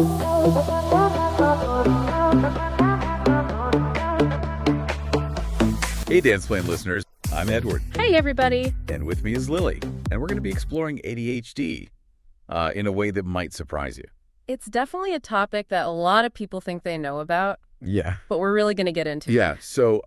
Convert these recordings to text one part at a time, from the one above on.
Hey, Dance Plan listeners, I'm Edward. Hey, everybody. And with me is Lily. And we're going to be exploring ADHD in a way that might surprise you. It's definitely a topic that a lot of people think they know about. Yeah. But we're really going to get into it. Yeah. So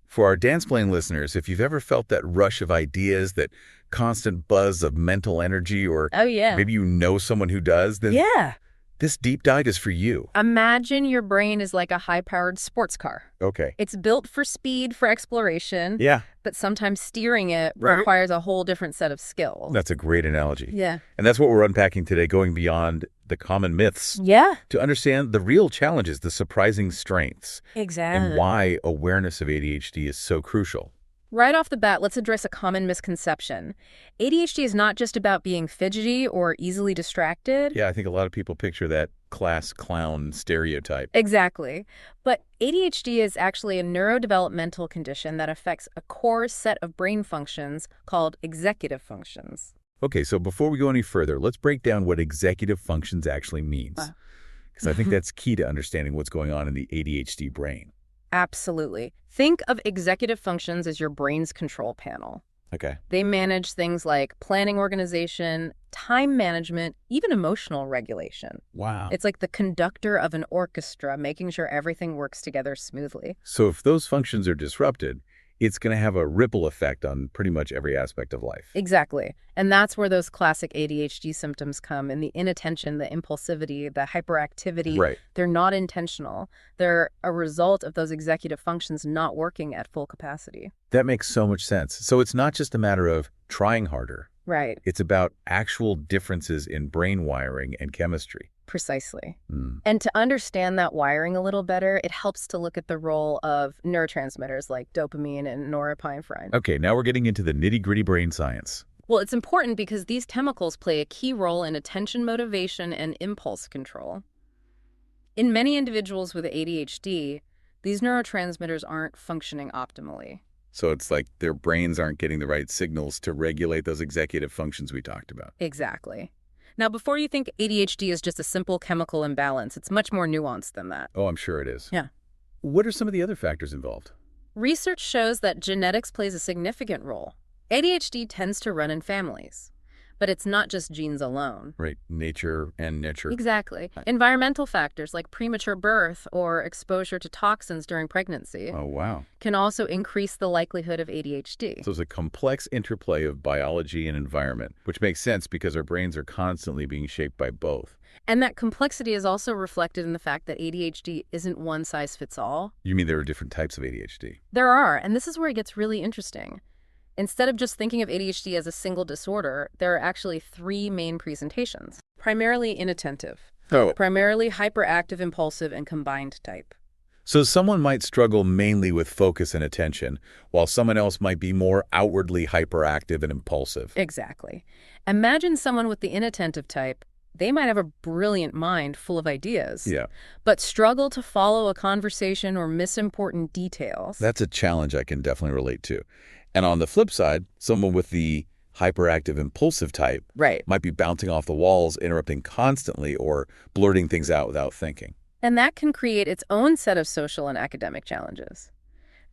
for our Dance Plan listeners, if you've ever felt that rush of ideas, that constant buzz of mental energy, or maybe you know someone who does, then this deep dive is for you. Imagine your brain is like a high-powered sports car. Okay. It's built for speed, for exploration. Yeah. But sometimes steering it requires a whole different set of skills. That's a great analogy. Yeah. And that's what we're unpacking today, going beyond the common myths. Yeah. To understand the real challenges, the surprising strengths. Exactly. And why awareness of ADHD is so crucial. Right off the bat, let's address a common misconception. ADHD is not just about being fidgety or easily distracted. Yeah, I think a lot of people picture that class clown stereotype. Exactly. But ADHD is actually a neurodevelopmental condition that affects a core set of brain functions called executive functions. Okay, so before we go any further, let's break down what executive functions actually means. Because I think that's key to understanding what's going on in the ADHD brain. Absolutely. Think of executive functions as your brain's control panel. Okay. They manage things like planning, organization, time management, even emotional regulation. Wow. It's like the conductor of an orchestra, making sure everything works together smoothly. So if those functions are disrupted, it's going to have a ripple effect on pretty much every aspect of life. Exactly. And that's where those classic ADHD symptoms come in: the inattention, the impulsivity, the hyperactivity. Right. They're not intentional. They're a result of those executive functions not working at full capacity. That makes so much sense. So it's not just a matter of trying harder. Right. It's about actual differences in brain wiring and chemistry. Precisely. And to understand that wiring a little better, it helps to look at the role of neurotransmitters like dopamine and norepinephrine. Okay, now we're getting into the nitty-gritty brain science. Well, it's important because these chemicals play a key role in attention motivation and impulse control. In many individuals with ADHD, these neurotransmitters aren't functioning optimally. So it's like their brains aren't getting the right signals to regulate those executive functions we talked about. Exactly. Now, before you think ADHD is just a simple chemical imbalance, it's much more nuanced than that. Oh, I'm sure it is. Yeah. What are some of the other factors involved? Research shows that genetics plays a significant role. ADHD tends to run in families, but it's not just genes alone. Right, nature and nurture. Exactly. Environmental factors like premature birth or exposure to toxins during pregnancy Oh, wow. can also increase the likelihood of ADHD. So it's a complex interplay of biology and environment, which makes sense because our brains are constantly being shaped by both. And that complexity is also reflected in the fact that ADHD isn't one size fits all. You mean there are different types of ADHD? There are, and this is where it gets really interesting. Instead of just thinking of ADHD as a single disorder, there are actually three main presentations. Primarily inattentive. Primarily hyperactive, impulsive, and combined type. So someone might struggle mainly with focus and attention, while someone else might be more outwardly hyperactive and impulsive. Exactly. Imagine someone with the inattentive type. They might have a brilliant mind full of ideas, but struggle to follow a conversation or miss important details. That's a challenge I can definitely relate to. And on the flip side, someone with the hyperactive impulsive type might be bouncing off the walls, interrupting constantly, or blurting things out without thinking. And that can create its own set of social and academic challenges.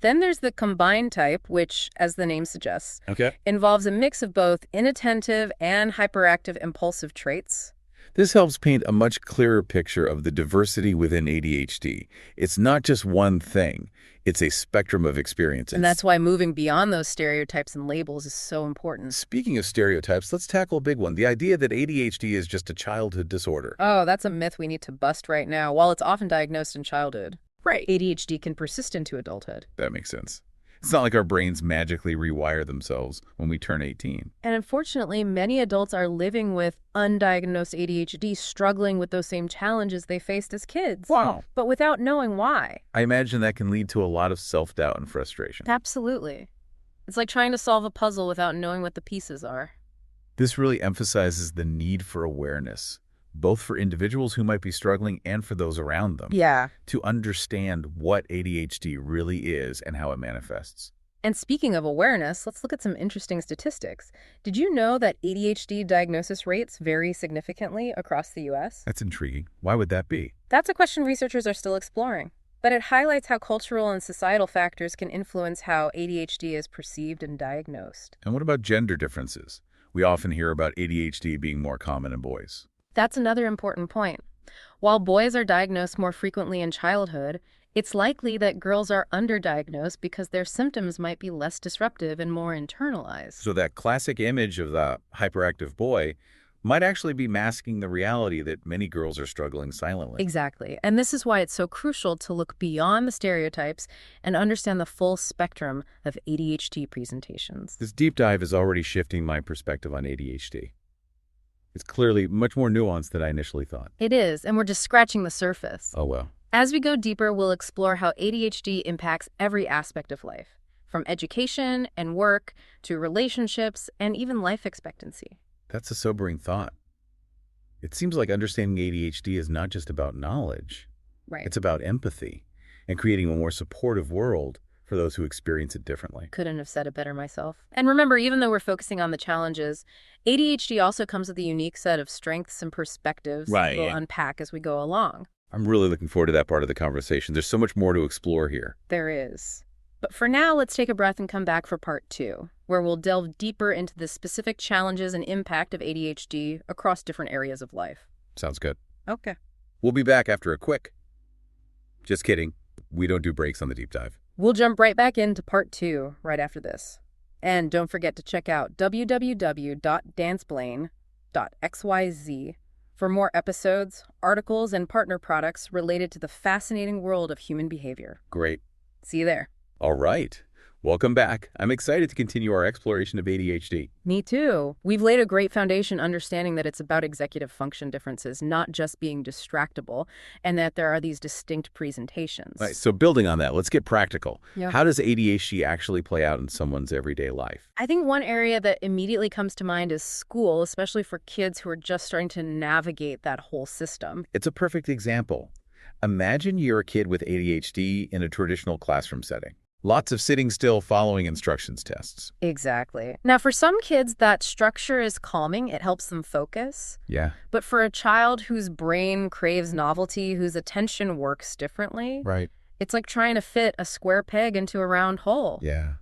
Then there's the combined type, which, as the name suggests, involves a mix of both inattentive and hyperactive impulsive traits. This helps paint a much clearer picture of the diversity within ADHD. It's not just one thing. It's a spectrum of experiences. And that's why moving beyond those stereotypes and labels is so important. Speaking of stereotypes, let's tackle a big one. The idea that ADHD is just a childhood disorder. Oh, that's a myth we need to bust right now. While it's often diagnosed in childhood, ADHD can persist into adulthood. That makes sense. It's not like our brains magically rewire themselves when we turn 18. And unfortunately, many adults are living with undiagnosed ADHD, struggling with those same challenges they faced as kids. Wow. But without knowing why. I imagine that can lead to a lot of self-doubt and frustration. Absolutely. It's like trying to solve a puzzle without knowing what the pieces are. This really emphasizes the need for awareness, both for individuals who might be struggling and for those around them. Yeah. To understand what ADHD really is and how it manifests. And speaking of awareness, let's look at some interesting statistics. Did you know that ADHD diagnosis rates vary significantly across the U.S.? That's intriguing. Why would that be? That's a question researchers are still exploring. But it highlights how cultural and societal factors can influence how ADHD is perceived and diagnosed. And what about gender differences? We often hear about ADHD being more common in boys. That's another important point. While boys are diagnosed more frequently in childhood, it's likely that girls are underdiagnosed because their symptoms might be less disruptive and more internalized. So that classic image of the hyperactive boy might actually be masking the reality that many girls are struggling silently. Exactly. And this is why it's so crucial to look beyond the stereotypes and understand the full spectrum of ADHD presentations. This deep dive is already shifting my perspective on ADHD. It's clearly much more nuanced than I initially thought. It is, and we're just scratching the surface. Oh, well. As we go deeper, we'll explore how ADHD impacts every aspect of life, from education and work to relationships and even life expectancy. That's a sobering thought. It seems like understanding ADHD is not just about knowledge. Right. It's about empathy and creating a more supportive world for those who experience it differently. Couldn't have said it better myself. And remember, even though we're focusing on the challenges, ADHD also comes with a unique set of strengths and perspectives that we'll unpack as we go along. I'm really looking forward to that part of the conversation. There's so much more to explore here. There is. But for now, let's take a breath and come back for part 2, where we'll delve deeper into the specific challenges and impact of ADHD across different areas of life. Sounds good. Okay. We'll be back after a quick... Just kidding. We don't do breaks on the deep dive. We'll jump right back into part 2 right after this. And don't forget to check out www.danceblane.xyz for more episodes, articles, and partner products related to the fascinating world of human behavior. Great. See you there. All right. Welcome back. I'm excited to continue our exploration of ADHD. Me too. We've laid a great foundation understanding that it's about executive function differences, not just being distractible, and that there are these distinct presentations. Right. So building on that, let's get practical. Yeah. How does ADHD actually play out in someone's everyday life? I think one area that immediately comes to mind is school, especially for kids who are just starting to navigate that whole system. It's a perfect example. Imagine you're a kid with ADHD in a traditional classroom setting. Lots of sitting still following instructions tests. Exactly. Now, for some kids, that structure is calming. It helps them focus. Yeah. But for a child whose brain craves novelty, whose attention works differently, right, it's like trying to fit a square peg into a round hole. Yeah,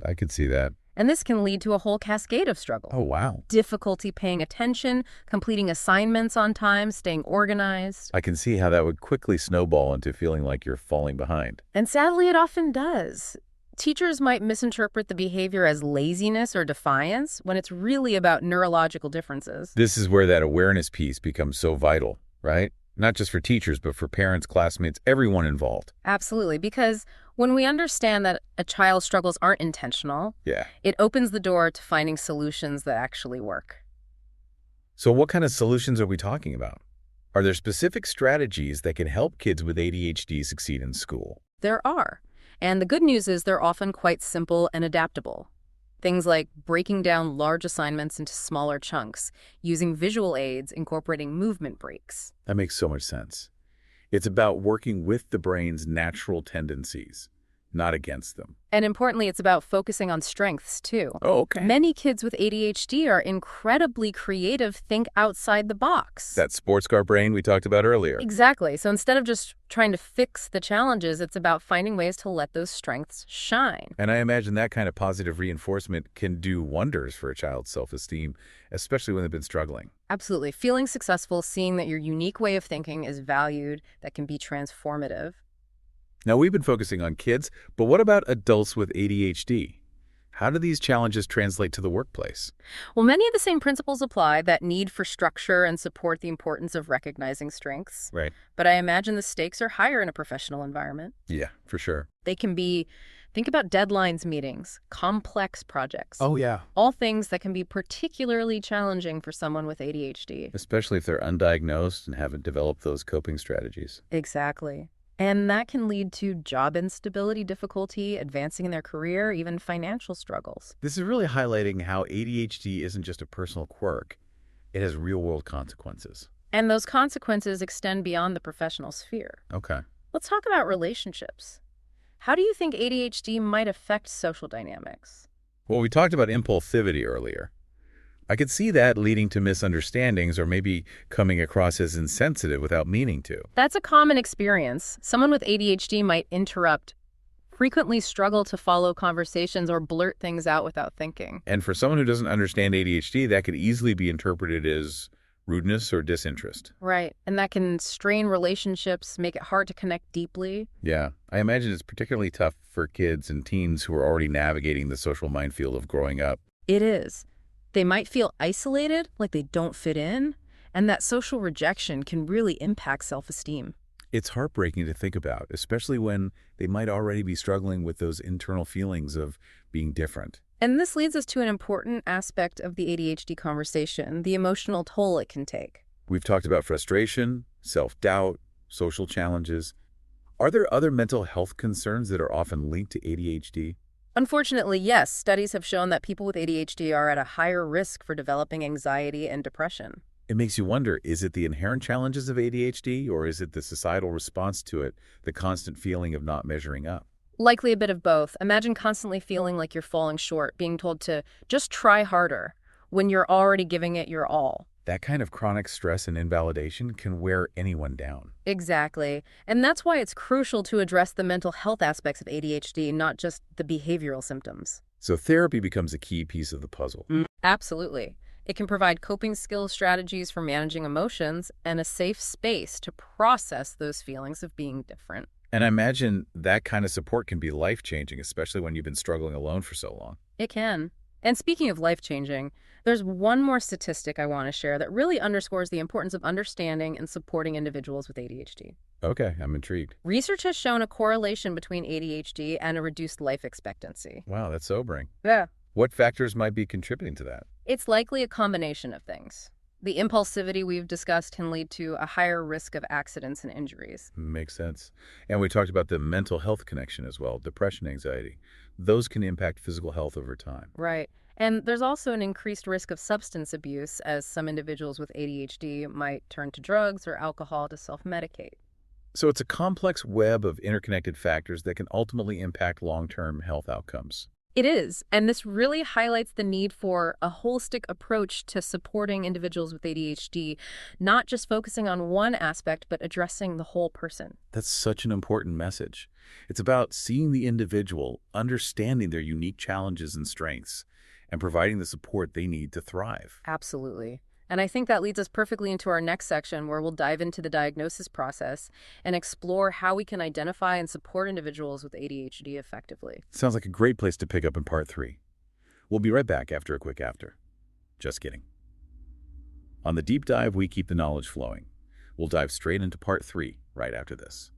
I could see that. And this can lead to a whole cascade of struggle. Oh, wow. Difficulty paying attention, completing assignments on time, staying organized. I can see how that would quickly snowball into feeling like you're falling behind. And sadly, it often does. Teachers might misinterpret the behavior as laziness or defiance when it's really about neurological differences. This is where that awareness piece becomes so vital, right? Not just for teachers, but for parents, classmates, everyone involved. Absolutely, because when we understand that a child's struggles aren't intentional, it opens the door to finding solutions that actually work. So what kind of solutions are we talking about? Are there specific strategies that can help kids with ADHD succeed in school? There are. And the good news is they're often quite simple and adaptable. Things like breaking down large assignments into smaller chunks, using visual aids, incorporating movement breaks. That makes so much sense. It's about working with the brain's natural tendencies, not against them. And importantly, it's about focusing on strengths, too. Oh, okay. Many kids with ADHD are incredibly creative, think outside the box. That sports car brain we talked about earlier. Exactly. So instead of just trying to fix the challenges, it's about finding ways to let those strengths shine. And I imagine that kind of positive reinforcement can do wonders for a child's self-esteem, especially when they've been struggling. Absolutely. Feeling successful, seeing that your unique way of thinking is valued, that can be transformative. Now, we've been focusing on kids, but what about adults with ADHD? How do these challenges translate to the workplace? Well, many of the same principles apply, that need for structure and support, the importance of recognizing strengths. Right. But I imagine the stakes are higher in a professional environment. Yeah, for sure. They can be, think about deadlines meetings, complex projects. Oh, yeah. All things that can be particularly challenging for someone with ADHD. Especially if they're undiagnosed and haven't developed those coping strategies. Exactly. And that can lead to job instability, difficulty, advancing in their career, even financial struggles. This is really highlighting how ADHD isn't just a personal quirk. It has real-world consequences. And those consequences extend beyond the professional sphere. Okay. Let's talk about relationships. How do you think ADHD might affect social dynamics? Well, we talked about impulsivity earlier. I could see that leading to misunderstandings or maybe coming across as insensitive without meaning to. That's a common experience. Someone with ADHD might interrupt, frequently struggle to follow conversations, or blurt things out without thinking. And for someone who doesn't understand ADHD, that could easily be interpreted as rudeness or disinterest. Right. And that can strain relationships, make it hard to connect deeply. Yeah. I imagine it's particularly tough for kids and teens who are already navigating the social minefield of growing up. It is. They might feel isolated, like they don't fit in, and that social rejection can really impact self-esteem. It's heartbreaking to think about, especially when they might already be struggling with those internal feelings of being different. And this leads us to an important aspect of the ADHD conversation, the emotional toll it can take. We've talked about frustration, self-doubt, social challenges. Are there other mental health concerns that are often linked to ADHD? Unfortunately, yes. Studies have shown that people with ADHD are at a higher risk for developing anxiety and depression. It makes you wonder, is it the inherent challenges of ADHD, or is it the societal response to it, the constant feeling of not measuring up? Likely a bit of both. Imagine constantly feeling like you're falling short, being told to just try harder when you're already giving it your all. That kind of chronic stress and invalidation can wear anyone down. Exactly. And that's why it's crucial to address the mental health aspects of ADHD, not just the behavioral symptoms. So therapy becomes a key piece of the puzzle. Absolutely. It can provide coping skills, strategies for managing emotions, and a safe space to process those feelings of being different. And I imagine that kind of support can be life-changing, especially when you've been struggling alone for so long. It can. And speaking of life-changing, there's one more statistic I want to share that really underscores the importance of understanding and supporting individuals with ADHD. Okay, I'm intrigued. Research has shown a correlation between ADHD and a reduced life expectancy. Wow, that's sobering. Yeah. What factors might be contributing to that? It's likely a combination of things. The impulsivity we've discussed can lead to a higher risk of accidents and injuries. Makes sense. And we talked about the mental health connection as well, depression, anxiety. Those can impact physical health over time. Right. And there's also an increased risk of substance abuse, as some individuals with ADHD might turn to drugs or alcohol to self-medicate. So it's a complex web of interconnected factors that can ultimately impact long-term health outcomes. It is, and this really highlights the need for a holistic approach to supporting individuals with ADHD, not just focusing on one aspect, but addressing the whole person. That's such an important message. It's about seeing the individual, understanding their unique challenges and strengths, and providing the support they need to thrive. Absolutely. And I think that leads us perfectly into our next section, where we'll dive into the diagnosis process and explore how we can identify and support individuals with ADHD effectively. Sounds like a great place to pick up in part 3. We'll be right back after a quick after. Just kidding. On the deep dive, we keep the knowledge flowing. We'll dive straight into part 3 right after this.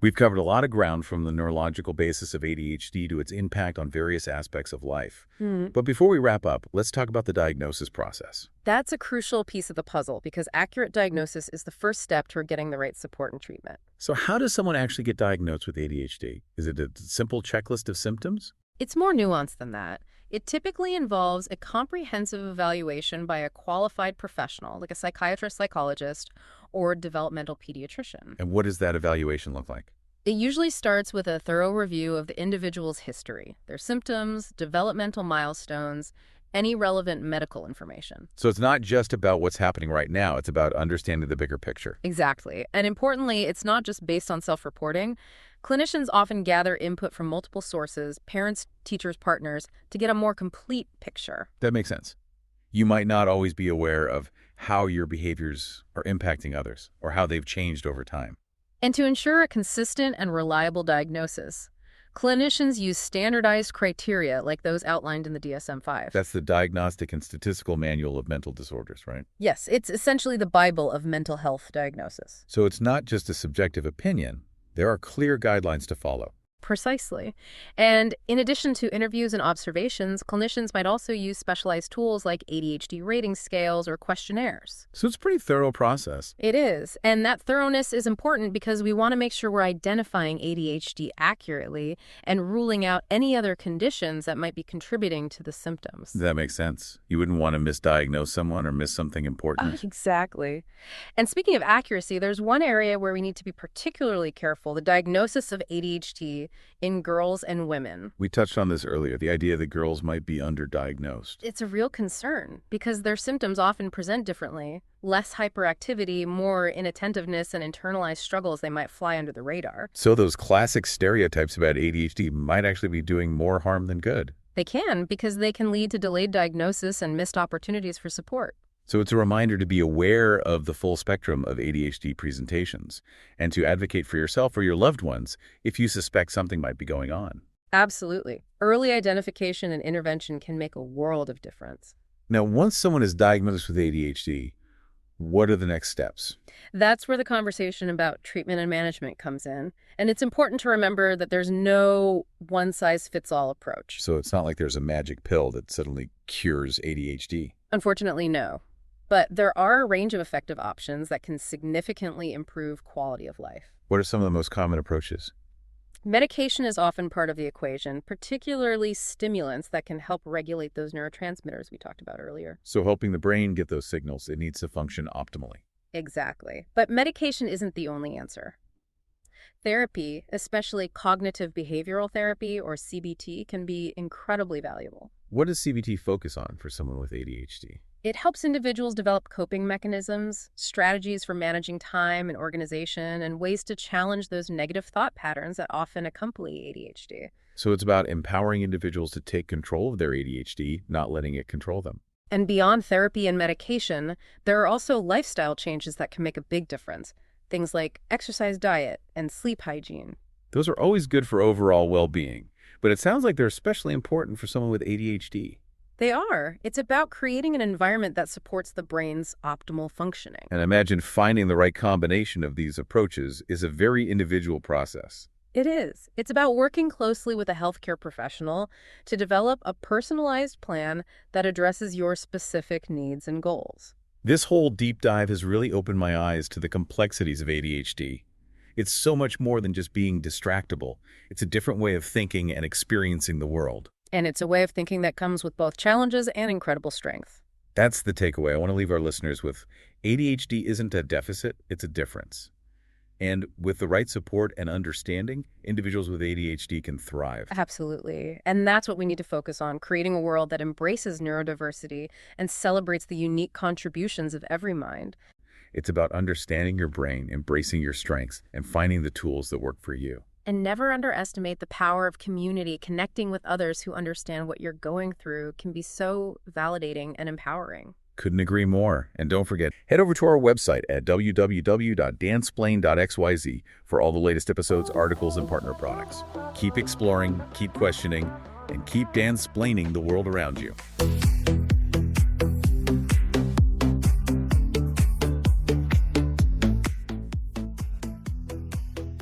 We've covered a lot of ground, from the neurological basis of ADHD to its impact on various aspects of life. But before we wrap up, let's talk about the diagnosis process. That's a crucial piece of the puzzle, because accurate diagnosis is the first step toward getting the right support and treatment. So how does someone actually get diagnosed with ADHD? Is it a simple checklist of symptoms? It's more nuanced than that. It typically involves a comprehensive evaluation by a qualified professional, like a psychiatrist, psychologist, or developmental pediatrician. And what does that evaluation look like? It usually starts with a thorough review of the individual's history, their symptoms, developmental milestones, any relevant medical information. So it's not just about what's happening right now, it's about understanding the bigger picture. Exactly. And importantly, it's not just based on self-reporting. Clinicians often gather input from multiple sources, parents, teachers, partners, to get a more complete picture. That makes sense. You might not always be aware of how your behaviors are impacting others or how they've changed over time. And to ensure a consistent and reliable diagnosis, clinicians use standardized criteria like those outlined in the DSM-5. That's the Diagnostic and Statistical Manual of Mental Disorders, right? Yes, it's essentially the Bible of mental health diagnosis. So it's not just a subjective opinion. There are clear guidelines to follow. Precisely. And in addition to interviews and observations, clinicians might also use specialized tools like ADHD rating scales or questionnaires. So it's a pretty thorough process. It is. And that thoroughness is important because we want to make sure we're identifying ADHD accurately and ruling out any other conditions that might be contributing to the symptoms. That makes sense. You wouldn't want to misdiagnose someone or miss something important. Exactly. And speaking of accuracy, there's one area where we need to be particularly careful: the diagnosis of ADHD in girls and women. We touched on this earlier, the idea that girls might be underdiagnosed. It's a real concern because their symptoms often present differently. Less hyperactivity, more inattentiveness, and internalized struggles, they might fly under the radar. So those classic stereotypes about ADHD might actually be doing more harm than good. They can, because they can lead to delayed diagnosis and missed opportunities for support. So it's a reminder to be aware of the full spectrum of ADHD presentations and to advocate for yourself or your loved ones if you suspect something might be going on. Absolutely. Early identification and intervention can make a world of difference. Now, once someone is diagnosed with ADHD, what are the next steps? That's where the conversation about treatment and management comes in. And it's important to remember that there's no one-size-fits-all approach. So it's not like there's a magic pill that suddenly cures ADHD. Unfortunately, no. But there are a range of effective options that can significantly improve quality of life. What are some of the most common approaches? Medication is often part of the equation, particularly stimulants that can help regulate those neurotransmitters we talked about earlier. So helping the brain get those signals, it needs to function optimally. Exactly. But medication isn't the only answer. Therapy, especially cognitive behavioral therapy or CBT, can be incredibly valuable. What does CBT focus on for someone with ADHD? It helps individuals develop coping mechanisms, strategies for managing time and organization, and ways to challenge those negative thought patterns that often accompany ADHD. So it's about empowering individuals to take control of their ADHD, not letting it control them. And beyond therapy and medication, there are also lifestyle changes that can make a big difference. Things like exercise diet and sleep hygiene. Those are always good for overall well-being, but it sounds like they're especially important for someone with ADHD. They are. It's about creating an environment that supports the brain's optimal functioning. And I imagine finding the right combination of these approaches is a very individual process. It is. It's about working closely with a healthcare professional to develop a personalized plan that addresses your specific needs and goals. This whole deep dive has really opened my eyes to the complexities of ADHD. It's so much more than just being distractible. It's a different way of thinking and experiencing the world. And it's a way of thinking that comes with both challenges and incredible strength. That's the takeaway I want to leave our listeners with. ADHD isn't a deficit, it's a difference. And with the right support and understanding, individuals with ADHD can thrive. Absolutely. And that's what we need to focus on, creating a world that embraces neurodiversity and celebrates the unique contributions of every mind. It's about understanding your brain, embracing your strengths, and finding the tools that work for you. And never underestimate the power of community. Connecting with others who understand what you're going through can be so validating and empowering. Couldn't agree more. And don't forget, head over to our website at www.dansplain.xyz for all the latest episodes, articles, and partner products. Keep exploring, keep questioning, and keep dansplaining the world around you.